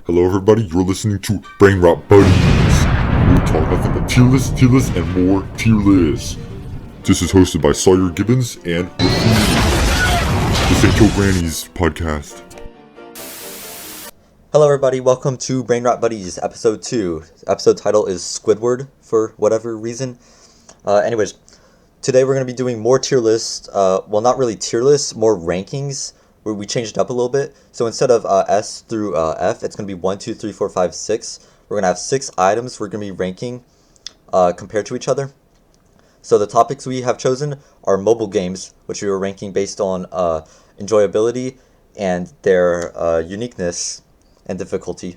Hello everybody, you're listening to Brainrot Buddies. We're talking nothing but tier lists, and more tier lists. This is hosted by Sawyer Gibbons and Rafini. This ain't Joe Granny's podcast. Hello everybody, welcome to Brainrot Buddies, episode 2. Episode title is Squidward, for whatever reason. Anyways, today we're going to be doing more tier lists, well not really tier lists, more rankings, where we changed it up a little bit. So instead of S through F, it's going to be 1, 2, 3, 4, 5, 6. We're going to have 6 items we're going to be ranking compared to each other. So the topics we have chosen are mobile games, which we were ranking based on enjoyability and their uniqueness and difficulty.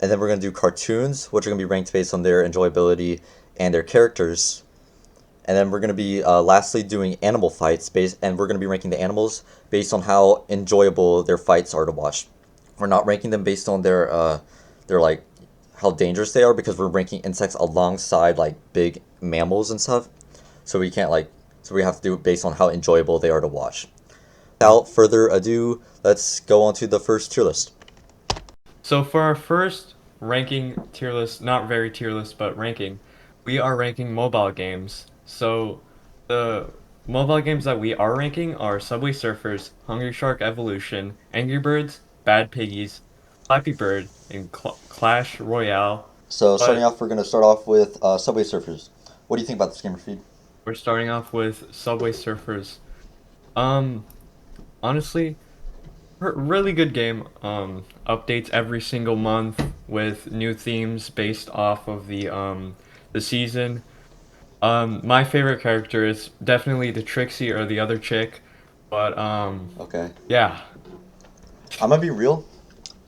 And then we're going to do cartoons, which are going to be ranked based on their enjoyability and their characters. And then we're going to be lastly doing animal fights, and we're going to be ranking the animals based on how enjoyable their fights are to watch. We're not ranking them based on their like how dangerous they are, because we're ranking insects alongside like big mammals and stuff. So we can't so we have to do it based on how enjoyable they are to watch. Without further ado, let's go on to the first tier list. So for our first ranking tier list, not very tier list, but ranking, we are ranking mobile games. So the mobile games that we are ranking are Subway Surfers, Hungry Shark Evolution, Angry Birds, Bad Piggies, Flappy Bird, and Clash Royale. So starting off, we're going to start off with Subway Surfers. What do you think about this game, Rafid? We're starting off with Subway Surfers. Honestly, really good game. Updates every single month with new themes based off of the season. My favorite character is definitely the Trixie or the other chick, but Okay. yeah. I'm gonna be real.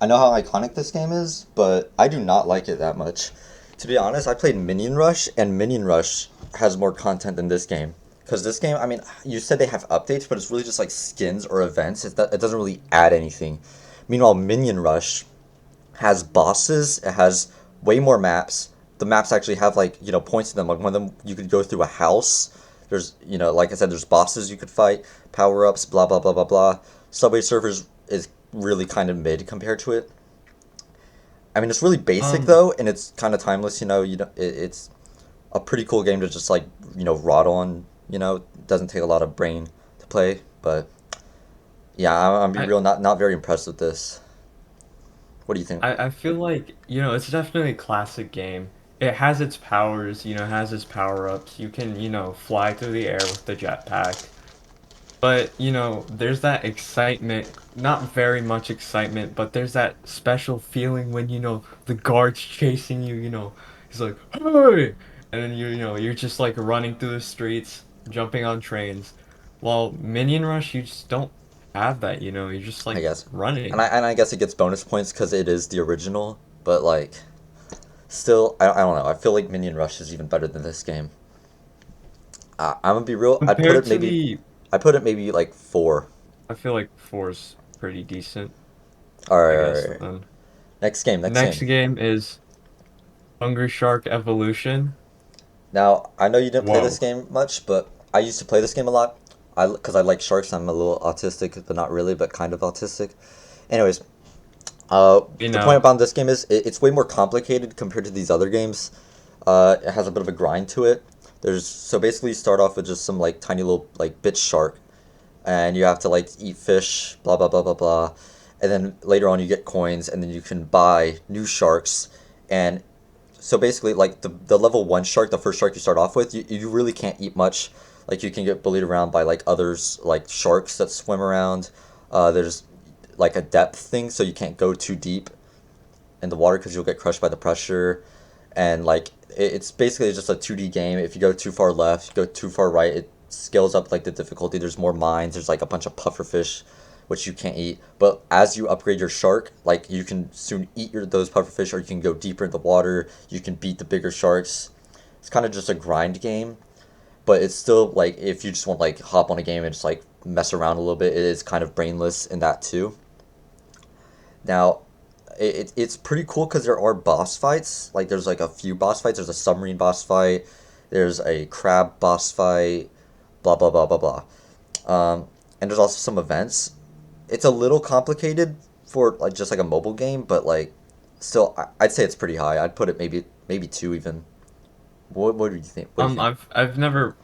I know how iconic this game is, but I do not like it that much. To be honest, I played Minion Rush, and Minion Rush has more content than this game. Because this game, I mean, you said they have updates, but it's really just like skins or events. It doesn't really add anything. Meanwhile, Minion Rush has bosses. It has way more maps. The maps actually have points to them. Like one of them, you could go through a house. There's like I said, there's bosses you could fight, power ups, blah blah blah blah blah. Subway Surfers is really kind of mid compared to it. I mean, it's really basic though, and it's kind of timeless. It's a pretty cool game to just rot on. It doesn't take a lot of brain to play, but yeah, I'm being real, not very impressed with this. What do you think? I feel like, it's definitely a classic game. It has its powers, has its power-ups. You can, fly through the air with the jetpack. But, there's that excitement, not very much excitement, but there's that special feeling when, the guard's chasing you, he's like, hey! And then you're just like running through the streets, jumping on trains. While Minion Rush, you just don't have that, you're just I like guess. running. And I guess it gets bonus points because it is the original, but still, I don't know. I feel like Minion Rush is even better than this game. I'm gonna be real. Compared to the, I put it maybe like 4. I feel like 4's pretty decent, All right, I all guess. right, all right. Then. Next game, Next game is Hungry Shark Evolution. Now, I know you didn't play Whoa. this game much, but I used to play this game a lot. Because I like sharks. I'm a little autistic, but not really, but kind of autistic. Anyways, the point about this game is it's way more complicated compared to these other games. It has a bit of a grind to it. So basically you start off with just some tiny little bitch shark, and you have to eat fish, blah blah blah blah blah, and then later on you get coins, and then you can buy new sharks. And so basically the level 1 shark, the first shark you start off with, you really can't eat much. You can get bullied around by others, sharks that swim around. There's a depth thing, so you can't go too deep in the water because you'll get crushed by the pressure. And it's basically just a 2D game. If you go too far left, you go too far right, it scales up the difficulty. There's more mines. There's a bunch of pufferfish, which you can't eat. But as you upgrade your shark, you can soon eat those pufferfish, or you can go deeper in the water. You can beat the bigger sharks. It's kind of just a grind game. But it's still if you just want hop on a game and just mess around a little bit, it is kind of brainless in that too. Now, it's pretty cool because there are boss fights. There's a few boss fights. There's a submarine boss fight. There's a crab boss fight. Blah blah blah blah blah. And there's also some events. It's a little complicated for just a mobile game, but Still, I'd say it's pretty high. I'd put it maybe two even. What do you think? What do you think? I've never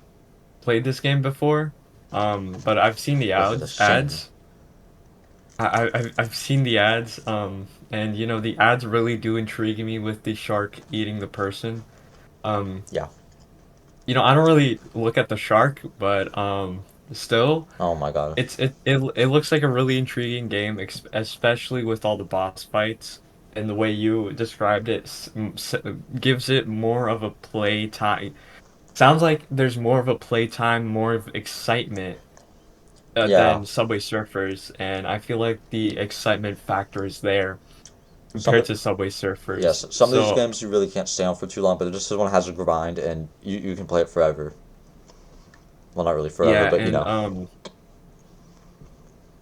played this game before, but I've seen the This is a ads. shame. I've seen the ads, and you know the ads really do intrigue me with the shark eating the person. Um, Yeah. you know I don't really look at the shark, but still, Oh my god. it looks like a really intriguing game, especially with all the boss fights and the way you described it gives it more of a play time. Sounds like there's more of a playtime, more of excitement Yeah. than Subway Surfers, and I feel like the excitement factor is there Some compared to Subway yes, Surfers. some of these So games you really can't stay on for too long, but this one has a grind and you can play it forever. Well, not really forever, yeah, but you and know.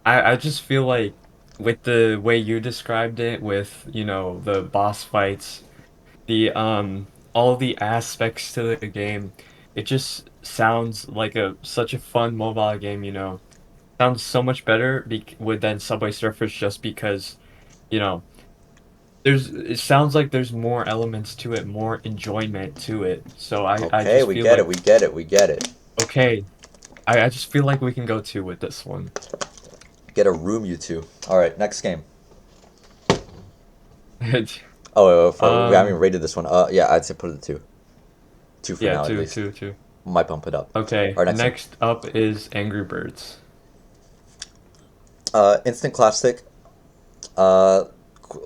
I just feel like with the way you described it, with you know the boss fights, the all the aspects to the game, it just sounds like a such a fun mobile game. You know, sounds so much better with than Subway Surfers just because you know there's it sounds like there's more elements to it, more enjoyment to it. So I Okay, just we feel get it, like we get it, we get it. okay, I just feel like we can go two with this one. Get a room, you two. All right, next game. It's, Oh, we haven't even um rated this one. Yeah, I'd say put it at two. Two for yeah, now, at two, least. two, two. Might bump it up. Okay, All right, next game. next up is Angry Birds. Instant classic. Uh,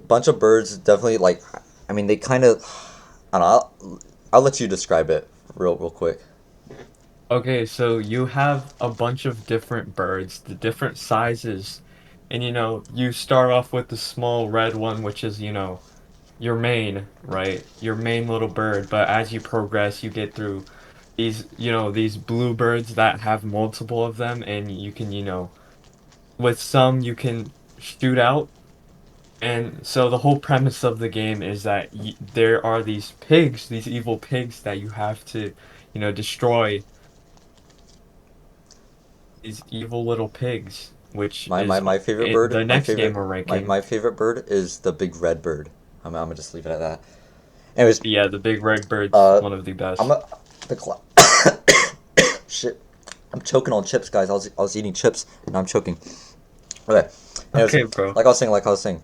bunch of birds. Definitely like. I mean, they kind of. I don't know. I'll let you describe it real quick. Okay, so you have a bunch of different birds, the different sizes, and you know, you start off with the small red one, which is, you know, your main, right? Your main little bird, but as you progress, you get through these, you know, these blue birds that have multiple of them, and you can, you know, with some you can shoot out. And so the whole premise of the game is that there are these pigs, these evil pigs that you have to, you know, destroy these evil little pigs, which is My favorite the bird. next game we're My ranking. favorite bird is the big red bird. I'm gonna just leave it at that. Anyways, Yeah, the big red bird's uh, one of the I'm best. a the cl- shit. I'm choking on chips, guys. I was eating chips and I'm choking. Okay. Anyways, Okay, bro. like I was saying,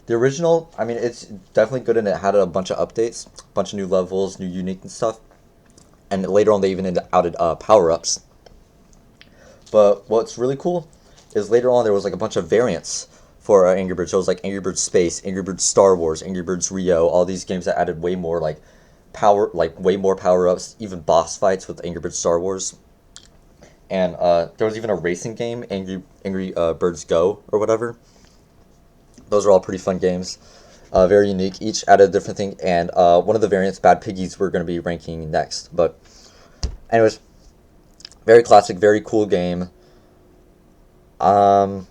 the original. I mean, it's definitely good and it had a bunch of updates, a bunch of new levels, new unique and stuff. And later on, they even added power ups. But what's really cool is later on there was like a bunch of variants for Angry Birds. So it was like Angry Birds Space, Angry Birds Star Wars, Angry Birds Rio. All these games that added way more like way more power ups, even boss fights with Angry Birds Star Wars. And there was even a racing game, Angry Birds Go or whatever. Those are all pretty fun games. Very unique. Each added a different thing. And one of the variants, Bad Piggies, we're going to be ranking next. But anyways, very classic, very cool game. Um,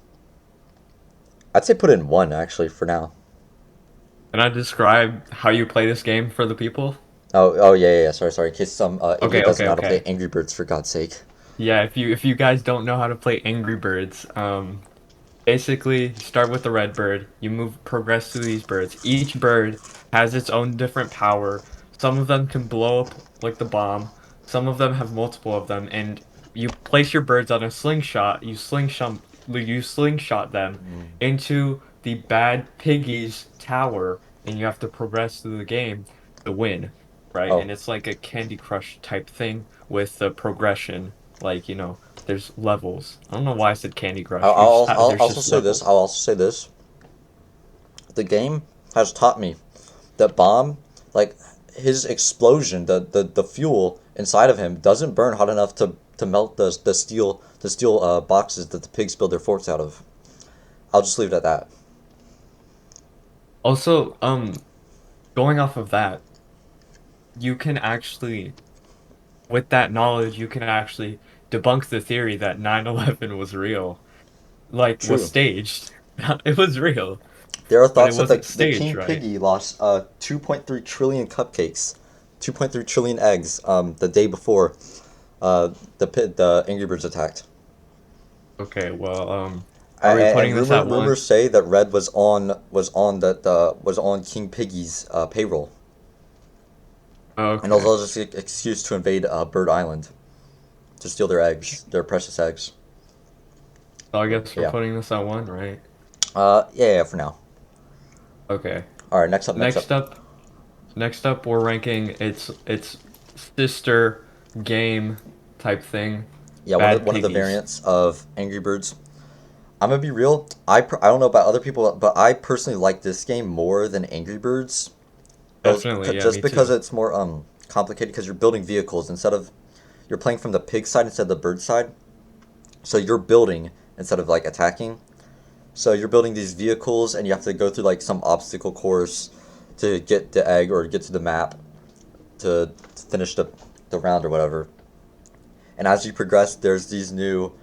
I'd say put it in one actually for now. Can I describe how you play this game for the people? Oh yeah. Sorry. In case some Okay, idiot doesn't okay, know how to play okay. Angry Birds, for God's sake. Yeah, if you guys don't know how to play Angry Birds, basically start with the red bird. You move progress through these birds. Each bird has its own different power. Some of them can blow up like the bomb. Some of them have multiple of them, and you place your birds on a slingshot. You slingshot them into the bad piggy's tower, and you have to progress through the game to win, right? Oh, And it's like a Candy Crush type thing with the progression, like you know, there's levels. I don't know why I said Candy Crush. I'll There's also just say this. levels. I'll also say this. The game has taught me that bomb, like his explosion, the fuel inside of him doesn't burn hot enough to melt the steel boxes that the pigs build their forts out of. I'll just leave it at that. Also, going off of that, you can actually, with that knowledge, you can actually debunk the theory that 9/11 was real, like was True. staged. It was real, There are but it thoughts that wasn't the staged, king right? piggy lost 2.3 trillion cupcakes, 2.3 trillion eggs the day before the Angry Birds attacked. Okay, well, Are we And putting this at one? rumors say that Red was on King Piggy's payroll, and Okay. also just an excuse to invade Bird Island to steal their eggs, their precious eggs. So I guess we're Yeah. putting this at one, right? Yeah, for now. Okay. All right, next up, next up. Next up, next up, we're ranking its sister game type thing, Yeah, Bad one of the Piggies. variants of Angry Birds. I'm gonna be real. I don't know about other people, but I personally like this game more than Angry Birds. Definitely, yeah, Just me because too. it's more complicated because you're building vehicles instead of you're playing from the pig side instead of the bird side. So you're building instead of like attacking. So you're building these vehicles and you have to go through like some obstacle course to get the egg or get to the map to finish the round or whatever. And as you progress, there's these new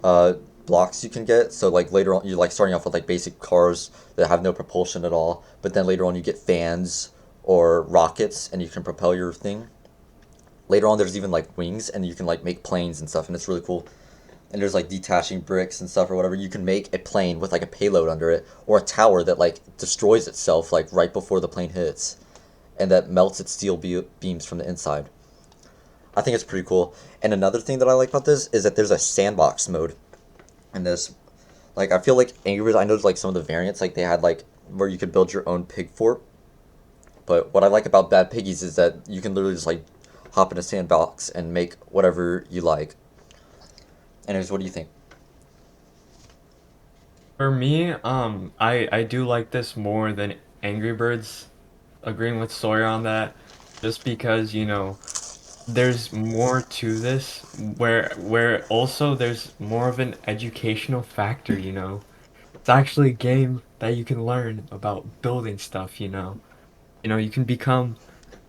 uh, blocks you can get. So like later on, you like starting off with like basic cars that have no propulsion at all. But then later on, you get fans or rockets, and you can propel your thing. Later on, there's even like wings, and you can like make planes and stuff, and it's really cool. And there's like detaching bricks and stuff or whatever. You can make a plane with like a payload under it, or a tower that like destroys itself like right before the plane hits, and that melts its steel beams from the inside. I think it's pretty cool. And another thing that I like about this is that there's a sandbox mode in this. Like I feel like Angry Birds, I know like some of the variants, like they had like where you could build your own pig fort. But what I like about Bad Piggies is that you can literally just like hop in a sandbox and make whatever you like. Anyways, what do you think? For me, I do like this more than Angry Birds. Agreeing with Sawyer on that, just because, there's more to this where also there's more of an educational factor. It's actually a game that you can learn about building stuff. You can become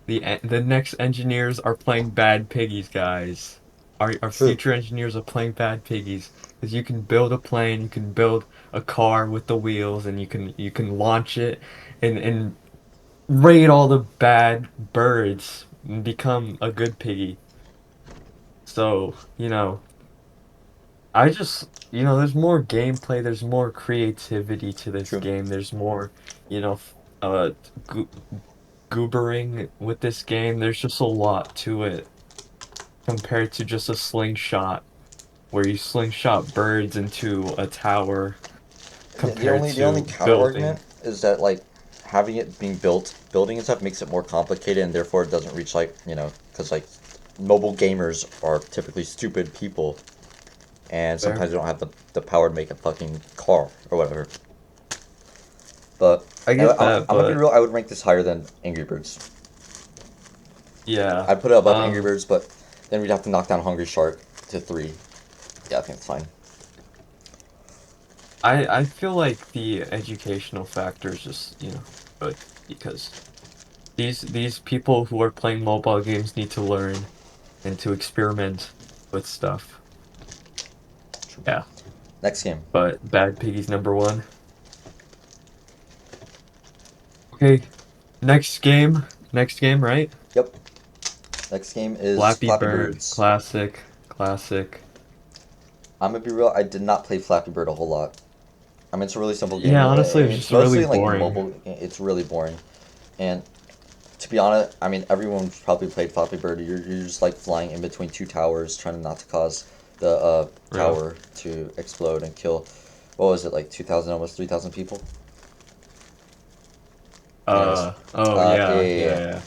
the next engineers are playing Bad Piggies, guys. Our True. future engineers are playing Bad Piggies because you can build a plane, you can build a car with the wheels, and you can launch it and raid all the bad birds and become a good piggy. So, there's more gameplay, there's more creativity to this True. game. There's more, you know, f- uh, go goobering with this game. There's just a lot to it compared to just a slingshot where you slingshot birds into a tower compared The only to counter building. argument is that like having it being building and stuff makes it more complicated, and therefore it doesn't reach like because like mobile gamers are typically stupid people, and There. sometimes they don't have the power to make a fucking car or whatever. But I get that, I'm gonna be but real. I would rank this higher than Angry Birds. yeah. I'd put it above Angry Um, Birds, but then we'd have to knock down Hungry Shark to 3. Yeah, I think it's fine. I feel like the educational factor is just, good because these people who are playing mobile games need to learn and to experiment with stuff. True. Yeah, Next game. but Bad Piggy's number one. Okay, next game, right? Yep. Next game is Flappy Flappy Bird, Birds. classic, classic. I'm gonna be real. I did not play Flappy Bird a whole lot. I mean, it's a really simple game. Yeah, honestly, it's It's just really mostly like boring. mobile. It's really boring. And to be honest, I mean, everyone's probably played Flappy Bird. You're just like flying in between two towers, trying not to cause the Yeah. tower to explode and kill. What was it like? 2,000, almost 3,000 people. Anyways, Oh yeah, yeah, yeah, yeah, yeah. yeah.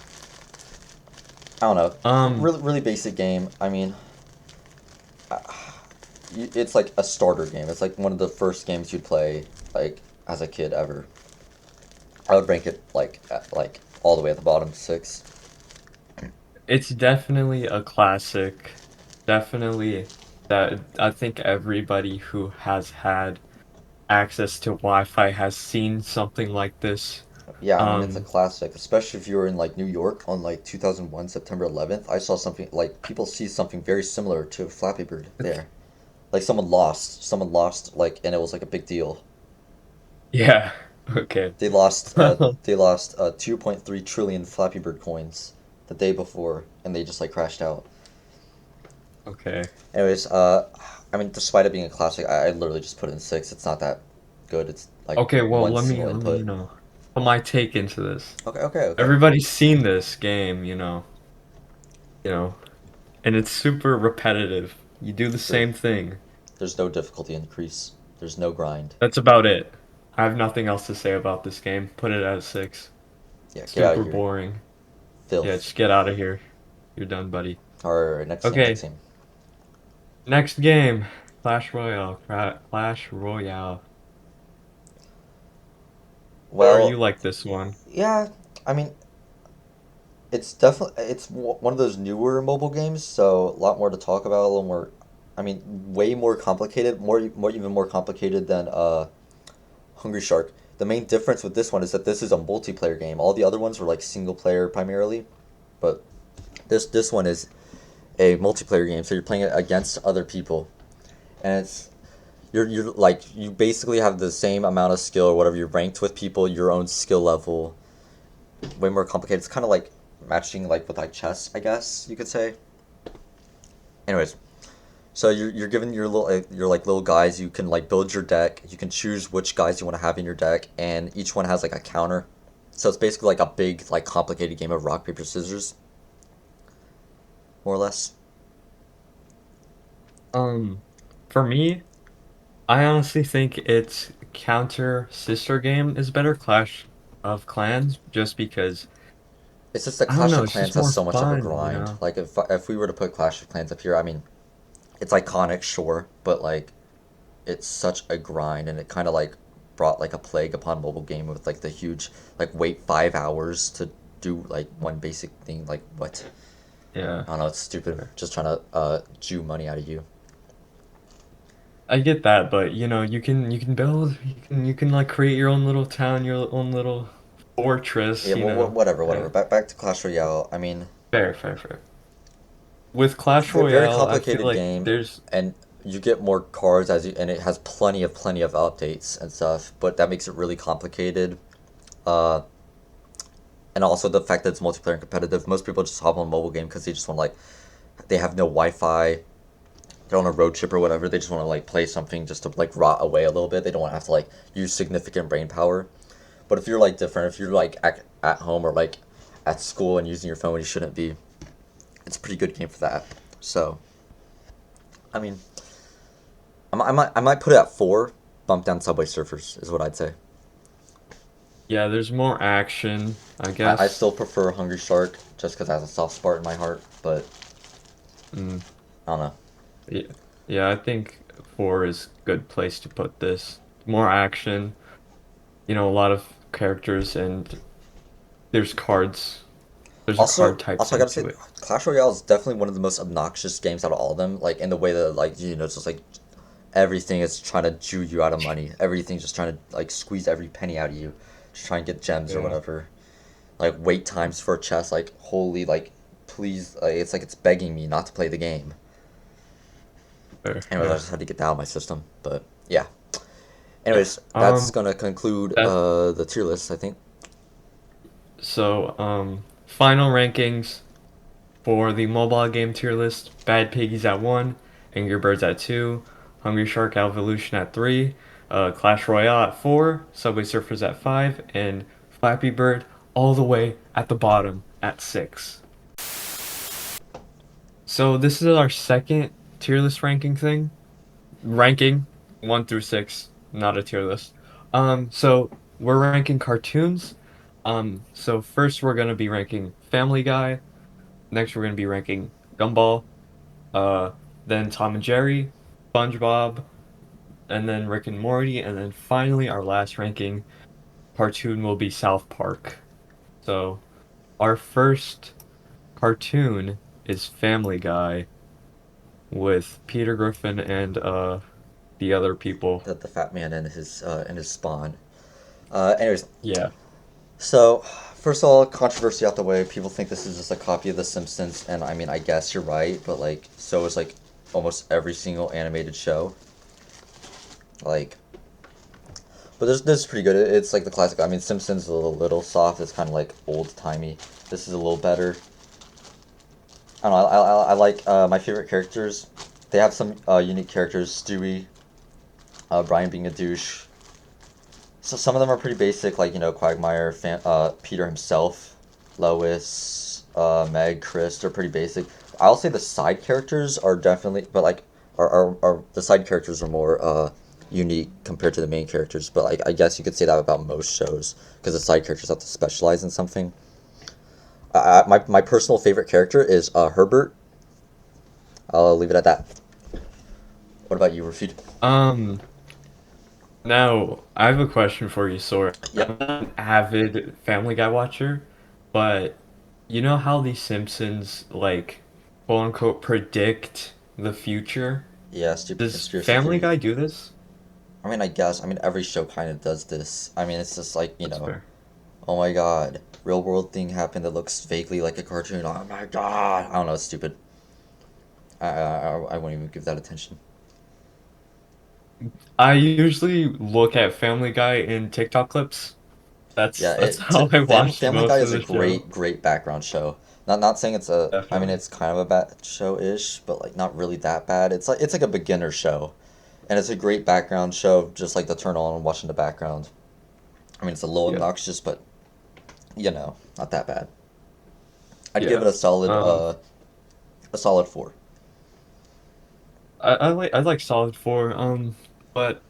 I don't know. Um, Really basic game. I mean, it's like a starter game. It's like one of the first games you'd play like as a kid ever. I would rank it like like all the way at the bottom, 6. it's definitely a classic. Definitely that I think everybody who has had access to Wi-Fi has seen something like this. Yeah, I mean it's a Um, classic, especially if you were in like New York on like 2001 September 11th. I saw something like people see something very similar to Flappy Bird there. Like someone lost like and it was like a big deal. yeah. Okay. They lost 2.3 trillion Flappy Bird coins the day before and they just like crashed out. Okay. Anyways, I mean, despite it being a classic, I literally just put it in 6. It's not that good. It's like Okay, well, one single let me, input. put my take into this. Okay, okay, okay. Everybody's seen this game, you know, and it's super repetitive. You do the True. same thing. There's no difficulty increase. There's no grind. That's about it. I have nothing else to say about this game. Put it at a 6. Yeah, get out of Super here. boring. Yeah, Filth. just get out of here. You're done, buddy. Alright, next game, next Okay, game. next game. Clash Royale. Clash Royale. Or you Well, like this one? yeah, I mean, it's definitely one of those newer mobile games, so a lot more to talk about, a little more, I mean, way more complicated, more even more complicated than Hungry Shark. The main difference with this one is that this is a multiplayer game. All the other ones were like single player primarily, but this one is a multiplayer game, so you're playing it against other people, and you're like you basically have the same amount of skill or whatever. You're ranked with people your own skill level. Way more complicated. It's kind of like matching like with like chess, I guess you could say. Anyways, so you're given your like little guys. You can like build your deck. You can choose which guys you want to have in your deck, and each one has like a counter. So it's basically like a big like complicated game of rock paper scissors, more or less. Um, for me, I honestly think its counter sister game is better, Clash of Clans, just because It's just that I don't Clash know, of it's just Clans has more so much of a fun, grind. Like if we were to put Clash of Clans up here, I mean, it's iconic, sure, but like it's such a grind, and it kind of like brought like a plague upon mobile game with like the huge like wait 5 hours to do like one basic thing. Like what? Yeah. I don't know. It's stupid. Just trying to Jew money out of you. I get that, but you can build, you can like create your own little town, your own little Yeah. fortress, you Well, know. whatever, Uh, whatever. Back to Clash Royale. I mean, fair, fair, fair. With Clash very Royale, I feel complicated like game, there's and you get more cards as you, and it has plenty of updates and stuff. But that makes it really complicated. Uh, and also the fact that it's multiplayer and competitive. Most people just hop on a mobile game because they just want like they have no Wi-Fi. They're on a road trip or whatever. They just want to like play something just to like rot away a little bit. They don't want to have to like use significant brain power. But if you're like different, if you're like at home or like at school and using your phone when you shouldn't be, it's a pretty good game for that. So, I mean, I might put it at 4. Bump down Subway Surfers is what I'd say. yeah, there's more action, I I guess. still prefer Hungry Shark just because it has a soft spot in my heart. But Mm, I don't know. yeah, yeah, I think 4 is a good place to put this. More action, a lot of characters and there's cards. There's a card type Also, I thing gotta say, to it. Clash Royale is definitely one of the most obnoxious games out of all of them. Like in the way that like it's just like everything is trying to Jew you out of money. Everything's just trying to like squeeze every penny out of you, just try and get gems or Yeah, whatever. Like wait times for a chest, like holy, like please, it's like it's begging me not to play the game. fair, Anyways, I yeah. just had to get that out of my system. But yeah. Yeah. Anyways, that's gonna conclude That the tier list. I think. so final rankings for the mobile game tier list: Bad Piggies at 1, Angry Birds at 2, Hungry Shark Evolution at 3, Clash Royale at 4, Subway Surfers at 5, and Flappy Bird all the way at the bottom at 6. So this is our second tier list ranking 1 through 6, not a tier list. So we're ranking cartoons. So first we're gonna be ranking Family Guy. Next we're gonna be ranking Gumball. Uh, then Tom and Jerry, SpongeBob, and then Rick and Morty, and then finally our last ranking cartoon will be South Park. So our first cartoon is Family Guy with Peter Griffin and the other people. The fat man and his spawn. Anyways, Yeah. so first of all, controversy out the way. People think this is just a copy of The Simpsons, and I mean, I guess you're right, but like, so is like almost every single animated show. Like, but this is pretty good. It's like the classic. I mean, Simpsons is a little soft. It's kind of like old timey. This is a little better. I don't know. I like my favorite characters they have some unique characters. Stewie, Brian being a douche. So some of them are pretty basic, like Quagmire, Peter himself, Lois, Meg, Chris. They're pretty basic. I'll say the side characters are definitely, but like, are the side characters are more unique compared to the main characters. But like, I guess you could say that about most shows because the side characters have to specialize in something. My personal favorite character is Herbert. I'll leave it at that. What about you, Rafid? Um, Now I have a question for you, Sora. I'm Yep. not an avid Family Guy watcher, but you know how the Simpsons like quote unquote predict the future? Yeah, stupid Does conspiracy Family theory. Guy do this? I mean, I guess. I mean, every show kind of does this. I mean, it's just like, That's fair. oh my god, real world thing happened that looks vaguely like a cartoon. Oh my god. I don't know, it's stupid. I won't even give that attention. I usually look at Family Guy in TikTok clips. Yeah, That's how I watch Family Guy most of is a the show. great background show. Not saying it's a. I mean, Definitely. it's kind of a bad show-ish, but like not really that bad. It's like a beginner show, and it's a great background show, just like to turn on and watch in the background. I mean, it's a little Yeah. obnoxious, but not that bad. I'd give Yeah. it Um, a solid four. I like Solid 4. But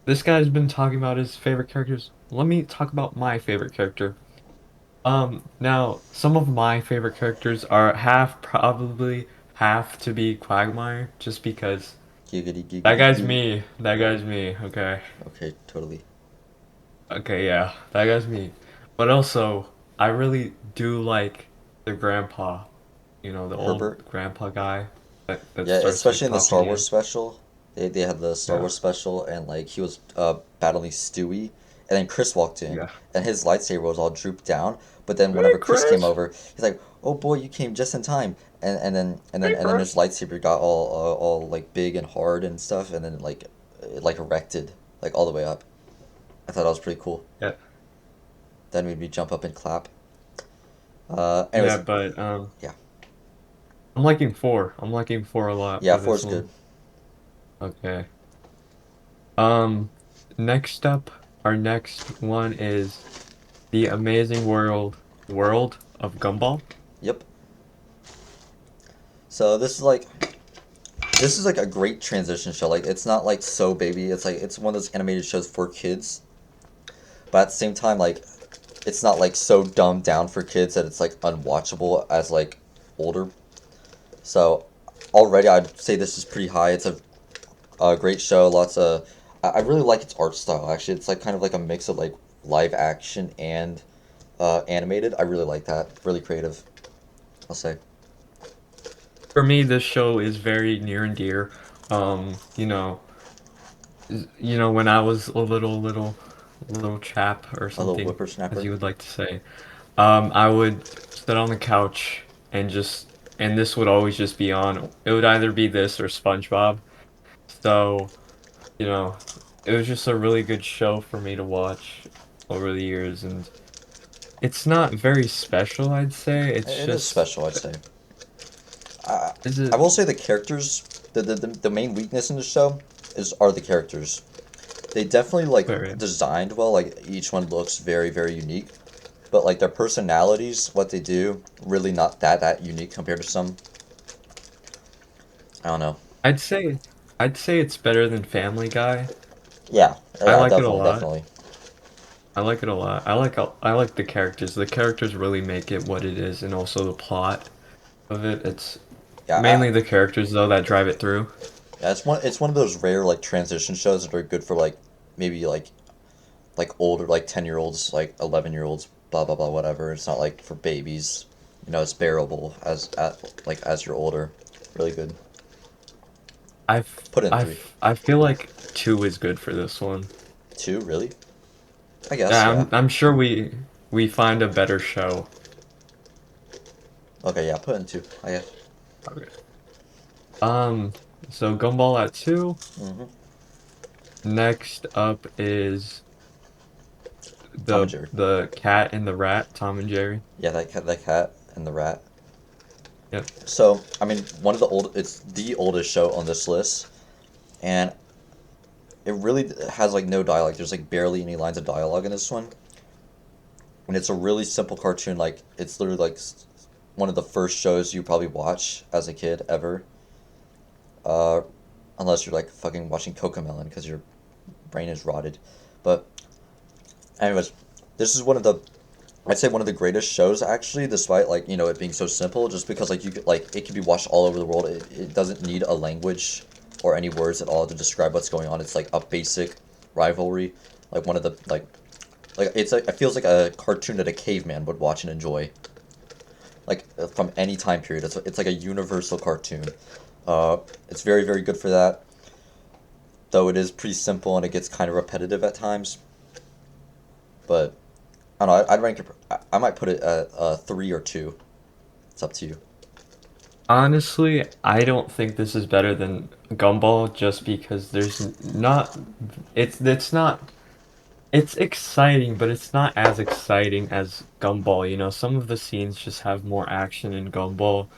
this guy's been talking about his favorite characters. Let me talk about my favorite character. Now some of my favorite characters are probably have to be Quagmire, just because Giggity that giggity guy's goo. me. That guy's me. Okay. Okay, totally. Okay, yeah, that guy's me. But also, I really do like the grandpa. You know, the old Herbert. grandpa guy that Yeah, starts like especially in the Star talking Wars in. special. They had the Star Yeah. Wars special, and like he was battling Stewie, and then Chris walked in, Yeah. and his lightsaber was all drooped down. But then Hey, whenever Chris came Chris. over, he's like, "Oh boy, you came just in time." Hey, And then his Chris. lightsaber got all like big and hard and stuff, and then like it, like erected like all the way up. I thought that was pretty cool. Yeah. That made me jump up and clap. Yeah, Anyways, but yeah, I'm liking 4. I'm liking 4 a lot yeah, for four this is good. one. Okay. Um, Next up, our next one is the amazing world of Gumball. Yep. So this is like a great transition show. Like it's not like So Baby. It's like it's one of those animated shows for kids, but at the same time, like it's not like so dumbed down for kids that it's like unwatchable as like older. So already I'd say this is pretty high. It's a great show. Lots of I really like its art style. Actually, it's like kind of like a mix of like live action and animated. I really like that. Really creative, I'll say. For me, this show is very near and dear. You know, when I was a little chap or A little something, as whippersnapper. you would like to say, I would sit on the couch and this would always just be on. It would either be this or SpongeBob. So, you know, it was just a really good show for me to watch over the years, and it's not very special, I'd say. It's It is just, special, I'd say. I is I it will say the characters, the main weakness in the show are the characters. They definitely like very, designed well. Like each one looks very unique, but like their personalities, what they do, really not that unique compared to some. I don't know. I'd say, I'd say it's better than Family Guy. Yeah, I yeah, like it a definitely, lot. definitely. I like it a lot. I like the characters. The characters really make it what it is, and also the plot of it. It's Yeah, mainly the characters though that drive it through. yeah. It's one of those rare like transition shows that are good for like maybe like older like 10-year-olds, like 11-year-olds, blah blah blah, whatever. It's not like for babies. It's bearable as you're older. Really good. Put it in three. I feel like 2 is good for this one. Two, really? I guess, Yeah, yeah. I'm sure we find a better show. Okay, yeah, put in two. I guess. Okay. Um, so Gumball at 2. Mm-hmm. Next up is Tom and Jerry. the cat and the rat, Tom and Jerry. Yeah, that cat and the rat. Yeah. So, I mean, it's the oldest show on this list, and it really has like no dialogue. There's like barely any lines of dialogue in this one, and it's a really simple cartoon. Like it's literally like one of the first shows you probably watch as a kid ever. Uh, Unless you're like fucking watching Cocomelon because your brain is rotted. But anyways, this is I'd say one of the greatest shows actually, despite like it being so simple. Just because like it can be watched all over the world. It doesn't need a language or any words at all to describe what's going on. It's like a basic rivalry, like one of the it feels like a cartoon that a caveman would watch and enjoy. Like from any time period, it's like a universal cartoon. It's very very good for that. Though it is pretty simple and it gets kind of repetitive at times. But I don't know. I'd rank it. I might put it at 3 or 2. It's up to you. Honestly, I don't think this is better than Gumball just because not it's not it's exciting, but it's not as exciting as Gumball. Some of the scenes just have more action in Gumball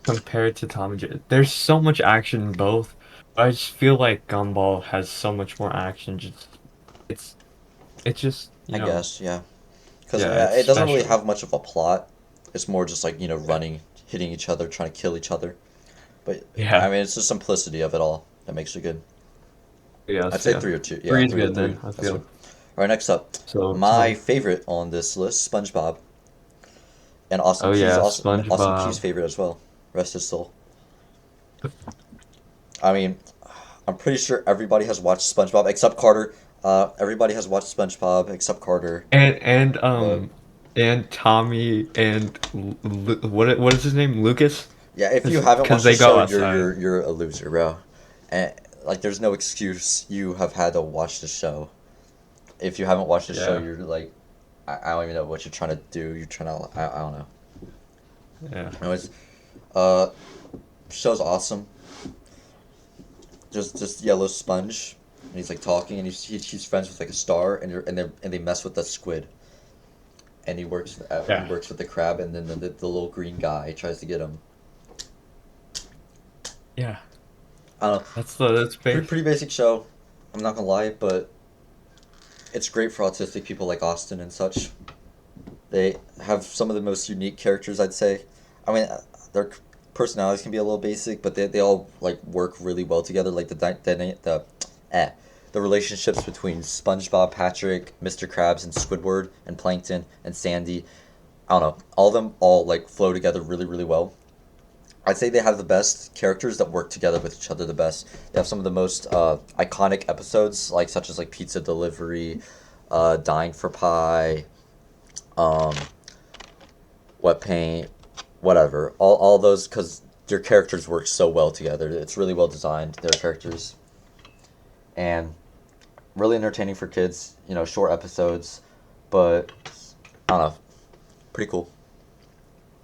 compared to Tom and Jerry. There's so much action in both, but I just feel like Gumball has so much more action. It's it's just, I guess, yeah. Because yeah, it's it doesn't really special. have much of a plot. It's more just like running, hitting each other, trying to kill each other. But I Yeah. mean, it's the simplicity of it all that makes it good. I'd Yes, say yeah. 3 or 2. Yeah, Three is three or good three. then, I That's feel. good. All right, next up, So my Tom. favorite on this list, SpongeBob, and Awesome Oh Q's yeah, Awesome Q's SpongeBob. favorite as well. Rest his soul. I mean, I'm pretty sure everybody has watched SpongeBob except Carter. Everybody has watched SpongeBob except Carter. And and But um and Tommy and what is his name? Lucas? yeah, if you haven't Because watched the they go show, outside. you're a loser, bro. And like, there's no excuse you have had to watch the show. If you haven't watched the show, Yeah. you're like, I don't even know what you're trying to do. You're trying to, I don't know. Yeah. Anyways, uh, show's awesome. Just yellow sponge, and he's like talking, and he's friends with like a star, and they mess with the squid, and he Yeah. works with the crab, and then the little green guy tries to get him. Yeah. I don't know. That's base. Pretty basic show. I'm not gonna lie, but it's great for autistic people like Austin and such. They have some of the most unique characters, I'd say. I mean, their personalities can be a little basic, but they all like work really well together. Like eh, the relationships between SpongeBob, Patrick, Mr. Krabs, and Squidward, and Plankton, and Sandy. I don't know. All of them all like flow together really really well. I'd say they have the best characters that work together with each other the best. They have some of the most iconic episodes, like such as like Pizza Delivery, Dying for Pie, um, Wet Paint, whatever. All those because their characters work so well together. It's really well designed. Their characters and really entertaining for kids. Short episodes, but I don't know, pretty cool.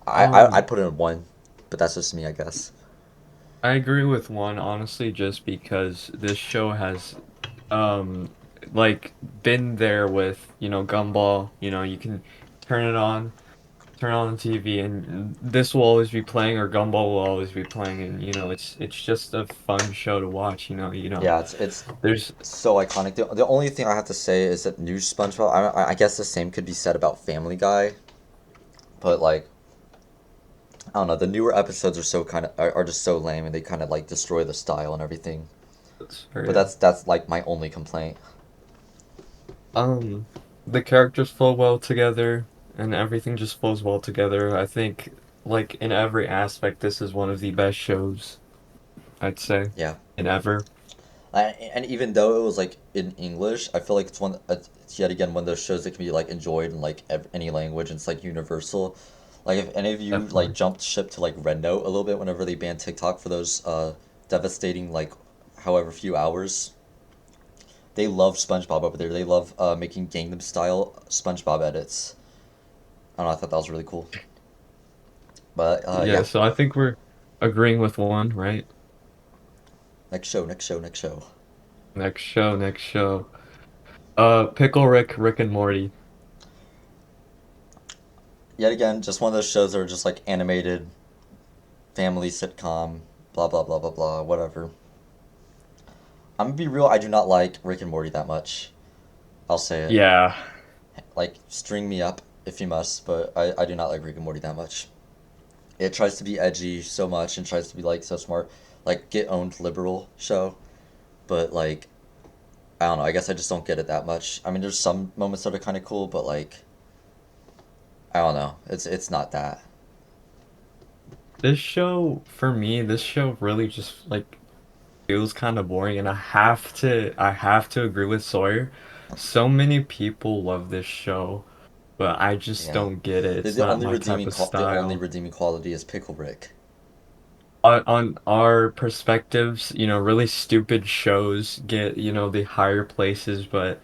I'd Um, put it in 1, but that's just me, I guess. I agree with one, honestly, just because this show has um like been there with, Gumball, you can turn it on, turn on the TV and this will always be playing or Gumball will always be playing and it's just a fun show to watch, Yeah, it's there's so iconic. The only thing I have to say is that new SpongeBob. I guess the same could be said about Family Guy, but like I don't know. The newer episodes are are just so lame, and they kind of like destroy the style and everything. it's But very that's like my only complaint. um the characters flow well together and everything just flows well together. I think like in every aspect this is one of the best shows, I'd say, Yeah, in ever. and even though it was like in English, I feel like it's yet again one of those shows that can be like enjoyed in like any language, and it's like universal. Like if any of you like Definitely. jumped ship to like Red Note a little bit whenever they banned TikTok for those devastating like however few hours. They love SpongeBob over there. They love making Gangnam Style SpongeBob edits. I don't know. I thought that was really cool. But Yeah, yeah, so I think we're agreeing with one, right? next show, next show, next show. Next show, next show. Pickle Rick, Rick and Morty. Yet again, just one of those shows that are just like animated. family sitcom, blah blah blah blah blah, whatever. I'm gonna be real. I do not like Rick and Morty that much. I'll say it. Yeah. Like, string me up if you must, but I do not like Rick and Morty that much. It tries to be edgy so much and tries to be like so smart, like get owned liberal show, but like I don't know. I guess I just don't get it that much. I mean, there's some moments that are kind of cool, but like I don't know. It's not that. This show, for me, this show really just like feels kind of boring, and I have to agree with Sawyer. So many people love this show, but I just Yeah. don't get it. The, It's the not only my type redeeming of qual- the only style. redeeming quality is Pickle Rick. On our perspectives, really stupid shows get, the higher places, but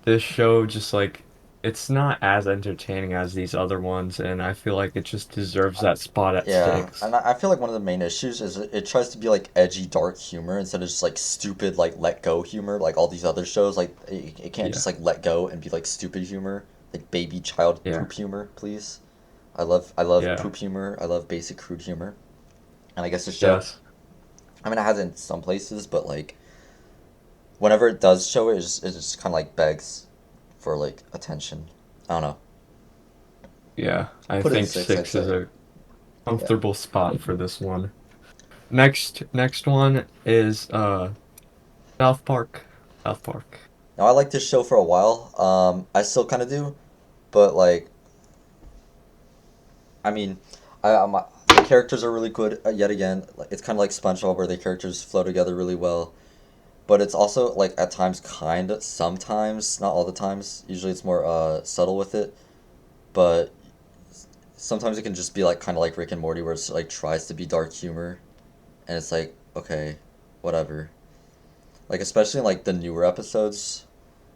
this show just like it's not as entertaining as these other ones, and I feel like it just deserves that spot at Yeah, six. and I feel like one of the main issues is it tries to be like edgy, dark humor instead of just like stupid, like let go humor, like all these other shows. Like it can't Yeah, just like let go and be like stupid humor, like baby child yeah, poop humor, please. I love yeah, poop humor. I love basic crude humor, and I guess the show. yes, I mean, it has it in some places, but like whenever it does show it, it just kind of like begs for like attention. I don't know. yeah. I Put it in think six, I'd six is say. a Yeah. comfortable spot for this one. Next one is South Park. South Park. Now I liked this show for a while. I still kind of do, but like I mean, the characters are really good. Yet again, like, it's kind of like SpongeBob, where the characters flow together really well. But it's also like at times sometimes, not all the times. Usually, it's more subtle with it. But sometimes it can just be like kind of like Rick and Morty, where it's like tries to be dark humor, and it's like okay, whatever. Like especially in like the newer episodes.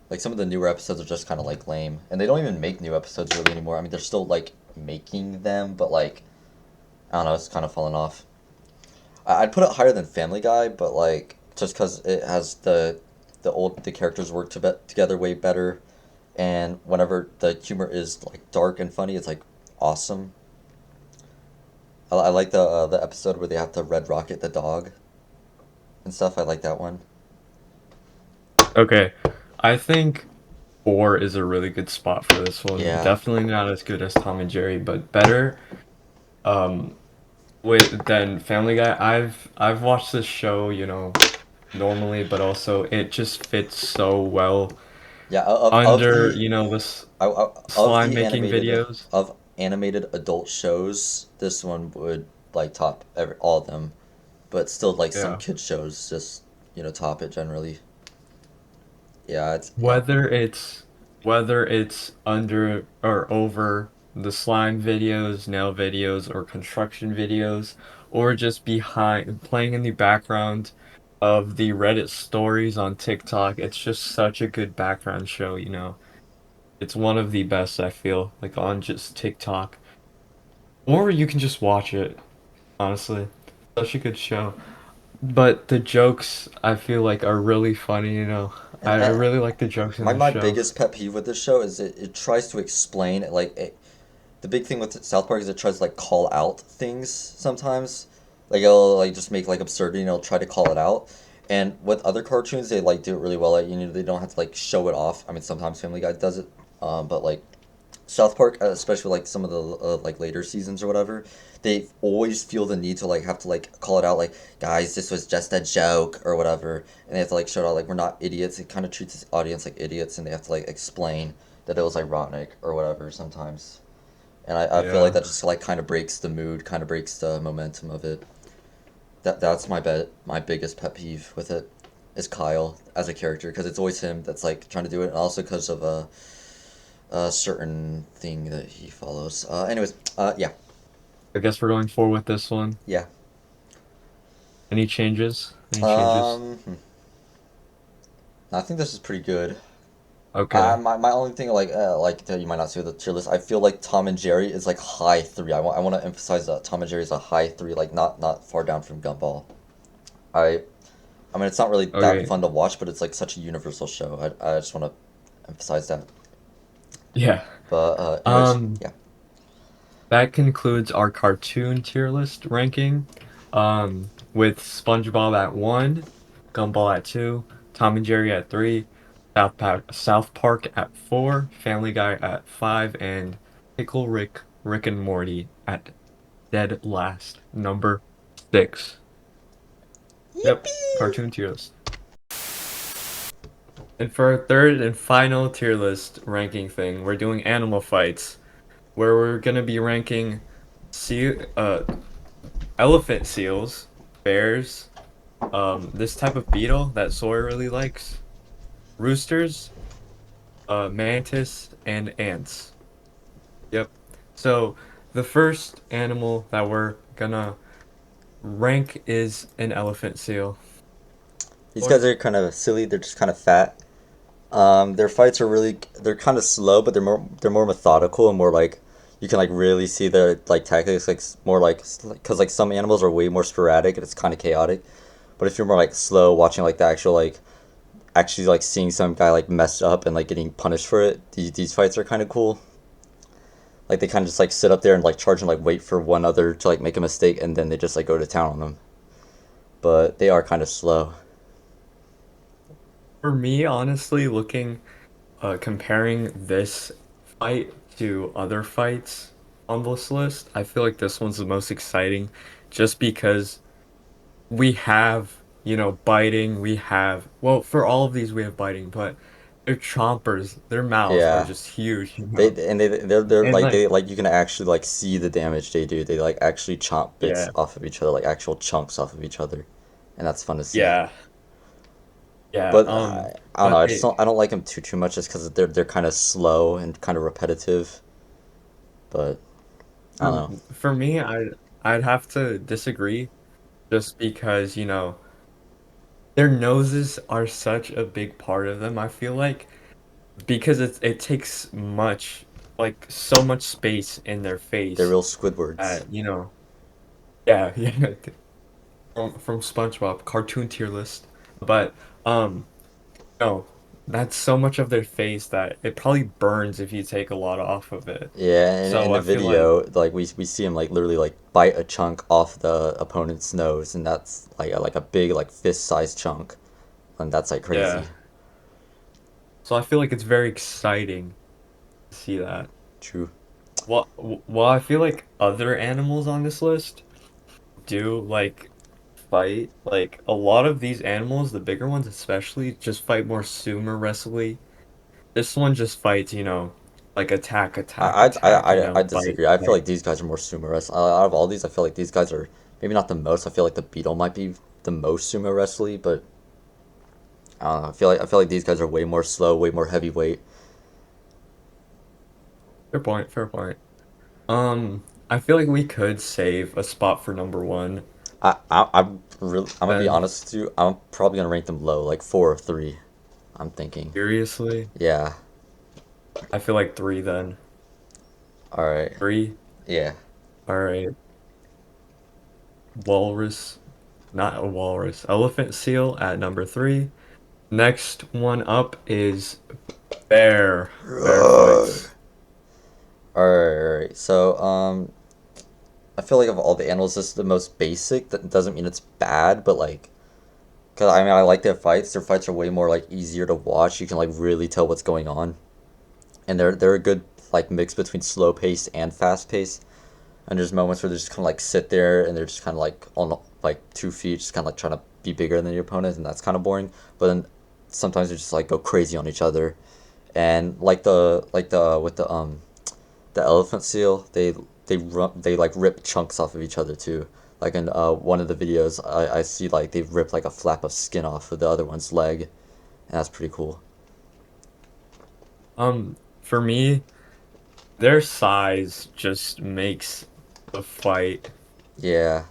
Like some of the newer episodes are just kind of like lame, and they don't even make new episodes really anymore. I mean, they're still like making them, but like I don't know, it's kind of fallen off. I'd put it higher than Family Guy, but like just because it has the characters work together way better, and whenever the humor is like dark and funny, it's like awesome. I like the episode where they have to red rocket the dog and stuff. I like that one. Okay, I think four is a really good spot for this one. Yeah, Definitely not as good as Tom and Jerry, but better. Um, than Family Guy. I've watched this show, normally, but also it just fits so well yeah. Of under, the this of slime the making videos. animated adult shows, this one would like top all of them, but still like some Yeah. kid shows just top it generally. Yeah, it's yeah. Whether it's whether it's under or over the slime videos, nail videos, or construction videos, or just behind playing in the background of the Reddit stories on TikTok, it's just such a good background show. It's one of the best I feel, like on just TikTok. Or you can just watch it, honestly. Such a good show. But the jokes I. feel like are really funny. I And really like the jokes in my the my show. biggest pet peeve with this show is it tries to explain the big thing with South Park is it tries to like call out things sometimes. Like it'll like just make like absurdity and it'll try to call it out. And with other cartoons, they like do it really well. Like they don't have to like show it off. I mean, sometimes Family Guy does it, but like South Park, especially like some of the like later seasons or whatever, they always feel the need to like have to like call it out, like guys, this was just a joke or whatever, and they have to like show it out like we're not idiots. It kind of treats its audience like idiots, and they have to like explain that it was ironic or whatever sometimes. And I feel like Yeah. that just like kind of breaks the mood, kind of breaks the momentum of it. That's my biggest pet peeve with it is Kyle as a character because it's always him that's like trying to do it, and also because of a certain thing that he follows. Anyways, yeah, I guess we're going forward with this one. yeah. Any changes? Any changes? Um, I think this is pretty good. Okay. My only thing like that you might not see with the tier list, I feel like Tom and Jerry is like high three. I want to emphasize that Tom and Jerry is a high three, like not far down from Gumball. I I mean it's not really that Okay. fun to watch, but it's like such a universal show. I just want to emphasize that. Yeah. But anyways, Um, yeah. that concludes our cartoon tier list ranking. With SpongeBob at 1, Gumball at 2, Tom and Jerry at 3, South Park at 4, Family Guy at 5, and Pickle Rick, Rick and Morty at dead last, number 6. Yep, Yippee! cartoon tier list. And for our third and final tier list ranking thing, we're doing animal fights, where we're gonna be ranking elephant seals, bears, this type of beetle that Sawyer really likes, roosters, mantis, and ants. Yep. So the first animal that we're gonna rank is an elephant seal. These guys are kind of silly. They're just kind of fat. Their fights are they're kind of slow, but they're more methodical and more like you can like really see their like tactics like more like because like some animals are way more sporadic and it's kind of chaotic. But if you're more like slow, watching like the actual like actually like seeing some guy like mess up and like getting punished for it, these fights are kind of cool. Like they kind of just like sit up there and like charge and like wait for one other to like make a mistake and then they just like go to town on them. But they are kind of slow. For me, honestly, comparing this fight to other fights on this list, I feel like this one's the most exciting just because we have, biting, well, for all of these we have biting, but they're chompers, their mouths are Yeah. just huge, They're And like like, they like you can actually like see the damage they do. They like actually chomp bits yeah, off of each other, like actual chunks off of each other, and that's fun to see. yeah, yeah, But I don't know. but they, I don't like them too much just because they're kind of slow and kind of repetitive. But I don't for, know. for me, I'd have to disagree just because, their noses are such a big part of them. I feel like because it takes so much space in their They're face. real Squidwards. Yeah, yeah. From SpongeBob cartoon tier list, but um, no, that's so much of their face that it probably burns if you take a lot off of it. Yeah, and in So the I feel like, video, like we see him like literally like bite a chunk off the opponent's nose, and that's like a big like fist-sized chunk, and that's like yeah. crazy. So I feel like it's very exciting to see that. True. Well, I feel like other animals on this list do like fight. Like a lot of these animals, the bigger ones especially, just fight more sumo wrestling. This one just fights, like attack, attack, attack, I bite, disagree. I feel like bite. these guys are more sumo wrestling. Out of all these, I feel like these guys are maybe not the most. I feel like the beetle might be the most sumo wrestly, but I don't know. I feel like these guys are way more slow, way more heavyweight. Fair point, fair point. I feel like we could save a spot for number one. I'm gonna be Then honest with you. I'm probably gonna rank them low, like 4 or 3. I'm thinking. seriously, Yeah. I feel like three then. All right. Three? Yeah. All right. Walrus, not a walrus. Elephant seal at number 3. Next one up is bear Roar. fights. All right. So I feel like of all the animals, this is the most basic. That doesn't mean it's bad, but like, cause I mean I like their fights. Their fights are way more like easier to watch. You can like really tell what's going on, and they're a good like mix between slow pace and fast pace. And there's moments where they just kind of like sit there and they're just kind of like on like 2 feet, just kind of like trying to be bigger than your opponent, and that's kind of boring. But then sometimes they just like go crazy on each other, and like the with the elephant seal, they like rip chunks off of each other too. Like in one of the videos, I see like they've ripped like a flap of skin off of the other one's leg, and that's pretty cool. For me, their size just makes the fight Yeah.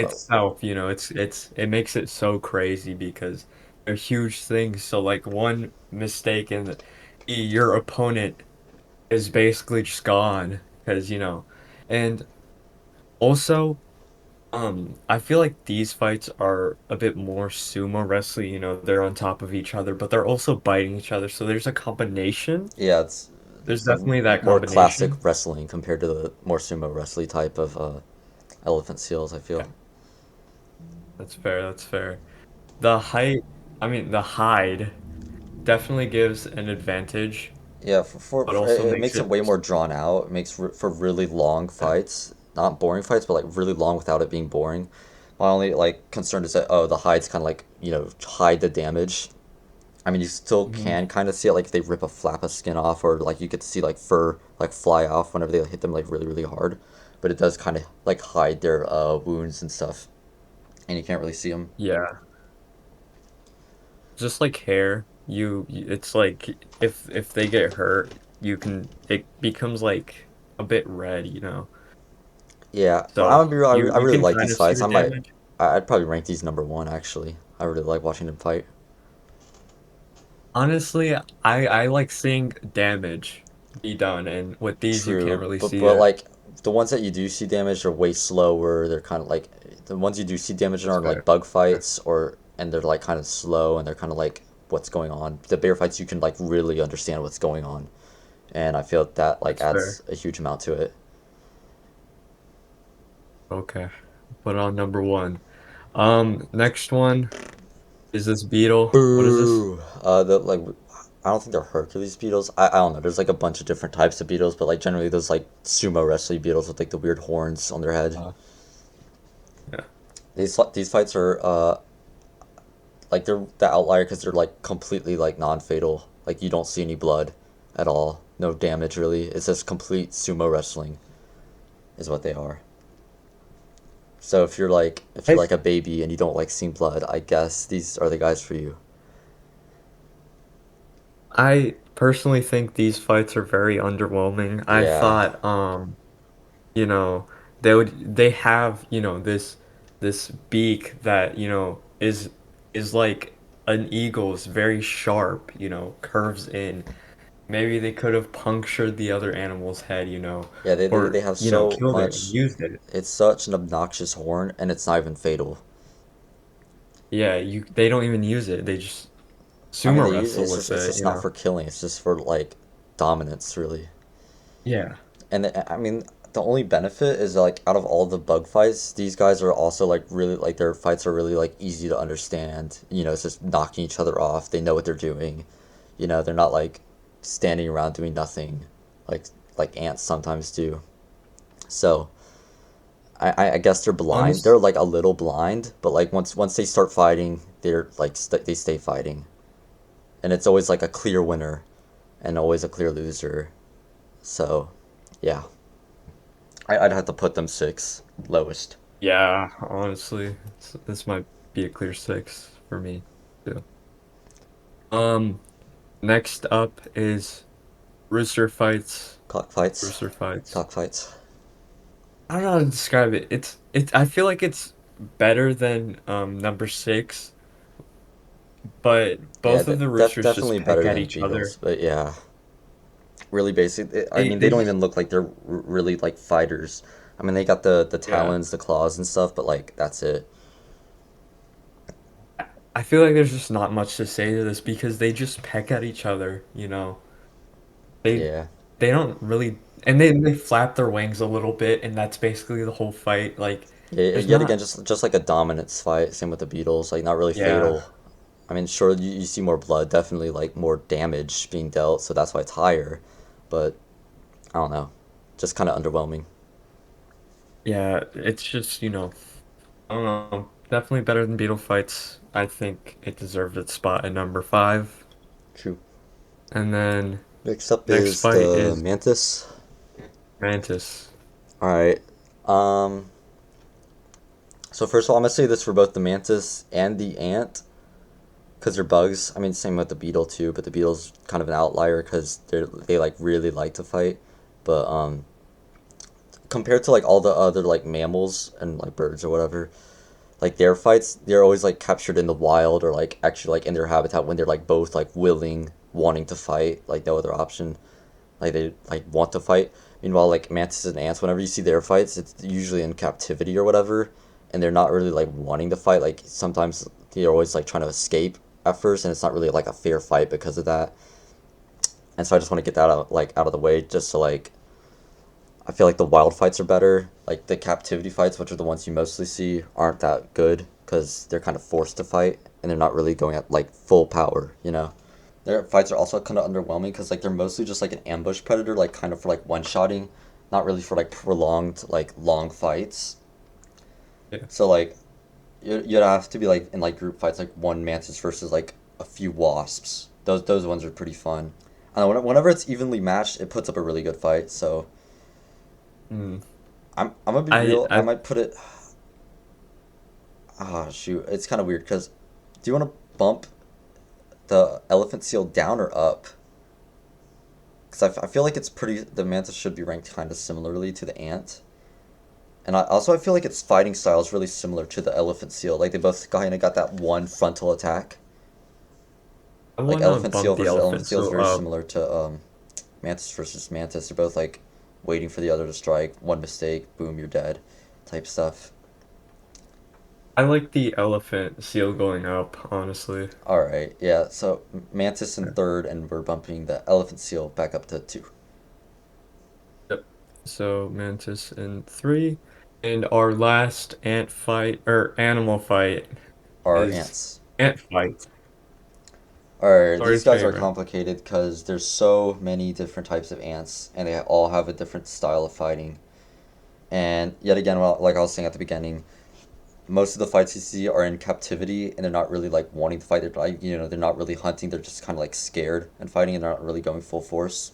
Uh, itself, it makes it so crazy because they're huge things. So like one mistake and your opponent is basically just gone because, and also I feel like these fights are a bit more sumo wrestling, they're on top of each other, but they're also biting each other. So there's a combination yeah, it's there's the definitely that more classic combination. wrestling compared to the more sumo wrestling type of elephant seals, I Yeah, feel. that's fair. That's fair. The height, I mean, the hide definitely gives an advantage, Yeah, but for also it makes makes it it. way more drawn out. It makes for really long Yeah. fights, not boring fights, but like really long without it being boring. My only like concern is that oh the hides kind of like hide the damage. I mean you still Mhm. can kind of see it like if they rip a flap of skin off or like you get to see like fur like fly off whenever they hit them like really hard, but it does kind of like hide their wounds and stuff, and you can't really see them. Yeah, just like hair, it's like if they get hurt, it becomes like a bit red, you know. Yeah, but I'm So gonna be real. you I you really can like kind these of see fights. the damage. I'd probably rank these number one actually. I really like watching them fight. Honestly, I like seeing damage be done, and with these you can't True, really see but it. like the ones that you do see damage are way slower. They're kind of like the ones you do see damage in That's are like fair. bug Fair. fights or and they're like kind of slow and they're kind of like what's going on. The bear fights you can like really understand what's going on, and I feel that like That's fair. adds a huge amount to it. Okay. Put it on number one. Next one is this beetle. What is this? Boo. The like I don't think they're Hercules beetles. I don't know. There's like a bunch of different types of beetles, but like generally those like sumo wrestling beetles with like the weird horns on their head. Uh, yeah. These fights are like they're the outlier because they're like completely like non-fatal. Like you don't see any blood at all, no damage really. It's just complete sumo wrestling is what they are. So if you're I like a baby and you don't like seeing blood, I guess these are the guys for you. I personally think these fights are very underwhelming. I Yeah, thought you know, they have, this beak that, is like an eagle's, very sharp, curves in. Maybe they could have punctured the other animal's head, yeah. They or, have so killed it and much. used it. It's such an obnoxious horn, and it's not even fatal. Yeah, they don't even use it. They just I mean, sumo they use wrestle it's with it's it, just not for killing. It's just for like dominance, really. Yeah. And I mean, the only benefit is like out of all the bug fights, these guys are also like really like their fights are really like easy to understand. It's just knocking each other off. They know what they're doing. They're not like standing around doing nothing, like like ants sometimes do. So I guess they're blind. Honest, They're like a little blind, but like once they start fighting, they're like they stay fighting, and it's always like a clear winner, and always a clear loser. So, yeah. I'd have to put them six lowest. yeah, honestly, this might be a clear six for me too. Um, Next up is rooster fights. Cockfights. Rooster fights. Cockfights. I don't know how to describe it. I feel like it's better than number six, but Yeah, both of the roosters just definitely better peck at than each other. Beagles, but yeah, really basic. I They mean, they they don't just even look like they're really like fighters. I mean, they got the yeah. talons, the claws, and stuff, but like that's it. I feel like there's just not much to say to this because they just peck at each other, you know. They Yeah. they don't really, and they flap their wings a little bit, and that's basically the whole fight. Like Yeah, there's yet again, not just like a dominance fight. Same with the Beatles, like not really yeah. fatal. I mean, sure, you see more blood, definitely like more damage being dealt, so that's why it's higher. But I don't know, just kind of underwhelming. Yeah, it's just, I don't know. Definitely better than Beetle Fights. I think it deserved its spot at number five. True. And then Next up next is fight the is Mantis. Mantis. All right. Um. So first of all, I'm gonna say this for both the Mantis and the Ant, because they're bugs. I mean, same with the Beetle too, but the Beetle's kind of an outlier because they like really like to fight. But compared to like all the other like mammals and like birds or whatever, like their fights, they're always like captured in the wild or like actually like in their habitat when they're like both like willing, wanting to fight, like no other option. Like they like want to fight. Meanwhile, like mantises and ants, whenever you see their fights, it's usually in captivity or whatever, and they're not really like wanting to fight. Like sometimes they're always like trying to escape at first, and it's not really like a fair fight because of that. and so I just want to get that out of the way, just so like I feel like the wild fights are better. Like the captivity fights, which are the ones you mostly see, aren't that good because they're kind of forced to fight and they're not really going at like full power. You know, their fights are also kind of underwhelming because like they're mostly just like an ambush predator, like kind of for like one shotting, not really for like prolonged like long fights. Yeah. So like you'd have to be like in like group fights, like one mantis versus like a few wasps. Those ones are pretty fun. I don't know, whenever it's evenly matched, it puts up a really good fight. So Mm. I'm gonna be I real. I I might put it. Ah, shoot. It's kind of weird because do you want to bump the elephant seal down or up? Because I feel like it's pretty. The mantis should be ranked kind of similarly to the ant, and I feel like its fighting style is really similar to the elephant seal. Like they both kind of got that one frontal attack. I Like wanna elephant seal bump the versus elephant elephant seal is seal very up. similar to mantis versus mantis. They're both like waiting for the other to strike. One mistake, boom, you're dead, type stuff. I like the elephant seal going up, honestly. All right, yeah. So mantis in third, and we're bumping the elephant seal back up to two. Yep. So mantis in three, and our last ant fight or animal fight Are is ants. ant fight. All right, these Sawyer's guys are favorite. complicated because there's so many different types of ants, and they all have a different style of fighting. And yet again, well, like I was saying at the beginning, most of the fights you see are in captivity, and they're not really like wanting to fight. They're like, they're not really hunting. They're just kind of like scared and fighting, and they're not really going full force.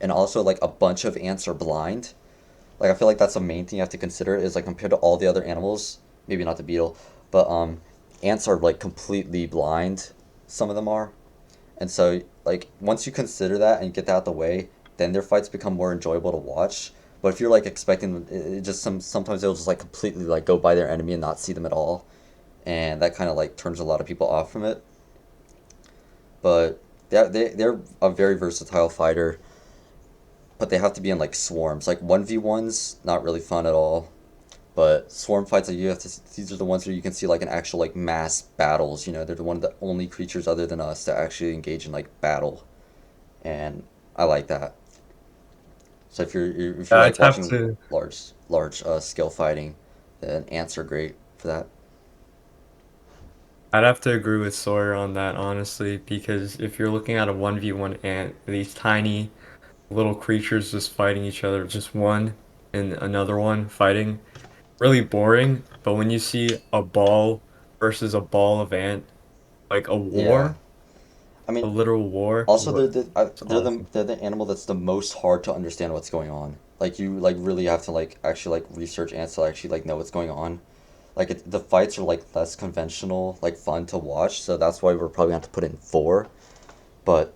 And also, like a bunch of ants are blind. Like I feel like that's the main thing you have to consider is like compared to all the other animals, maybe not the beetle, but ants are like completely blind. Some of them are, and so like once you consider that and get that out the way, then their fights become more enjoyable to watch. But if you're like expecting it just sometimes they'll just like completely like go by their enemy and not see them at all, and that kind of like turns a lot of people off from it. But they're a very versatile fighter, but they have to be in like swarms. Like 1v1s, not really fun at all. But swarm fights, like you have to. These are the ones where you can see like an actual like mass battles. They're one of the only creatures other than us to actually engage in like battle, and I like that. So if you're like I'd have watching to large scale fighting, then ants are great for that. I'd have to agree with Sawyer on that, honestly, because if you're looking at a 1v1 ant, these tiny little creatures just fighting each other, just one and another one fighting, really boring. But when you see a ball versus a ball of ant, like a Yeah, war, I a mean, literal war, also what it's awesome. they're the animal that's the most hard to understand what's going on. Like you like really have to like actually like research ants to actually like know what's going on. Like the fights are like less conventional, like fun to watch. So that's why we're probably going to have to put in four. But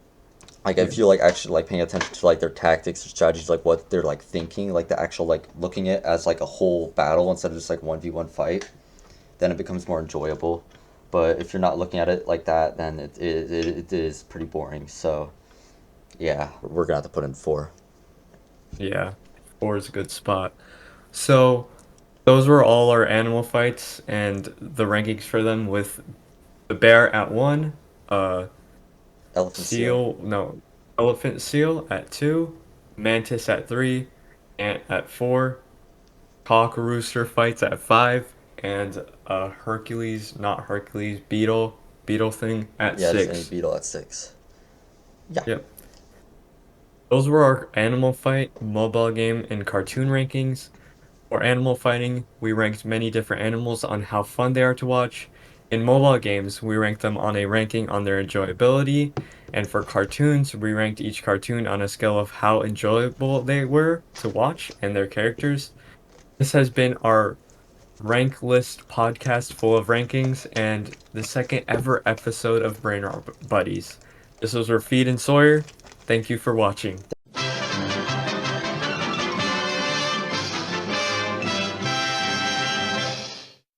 like Yeah. if you're like actually like paying attention to like their tactics or strategies, like what they're like thinking, like the actual like looking at it as like a whole battle instead of just like 1v1 fight, then it becomes more enjoyable. But if you're not looking at it like that, then it is pretty boring. So yeah, we're gonna have to put in four. Yeah, four is a good spot. So those were all our animal fights and the rankings for them with the bear at one, uh, Elephant seal. seal, no, elephant seal at two, mantis at three, ant at four, cock rooster fights at five, and Hercules, not Hercules, beetle thing at Yeah, just any six. beetle at six. Yeah. Yep. Those were our animal fight, mobile game, and cartoon rankings. For animal fighting, we ranked many different animals on how fun they are to watch. In mobile games, we ranked them on a ranking on their enjoyability. And for cartoons, we ranked each cartoon on a scale of how enjoyable they were to watch and their characters. This has been our rank list podcast full of rankings and the second ever episode of Brainrot Buddies. This was Rafid and Sawyer. Thank you for watching.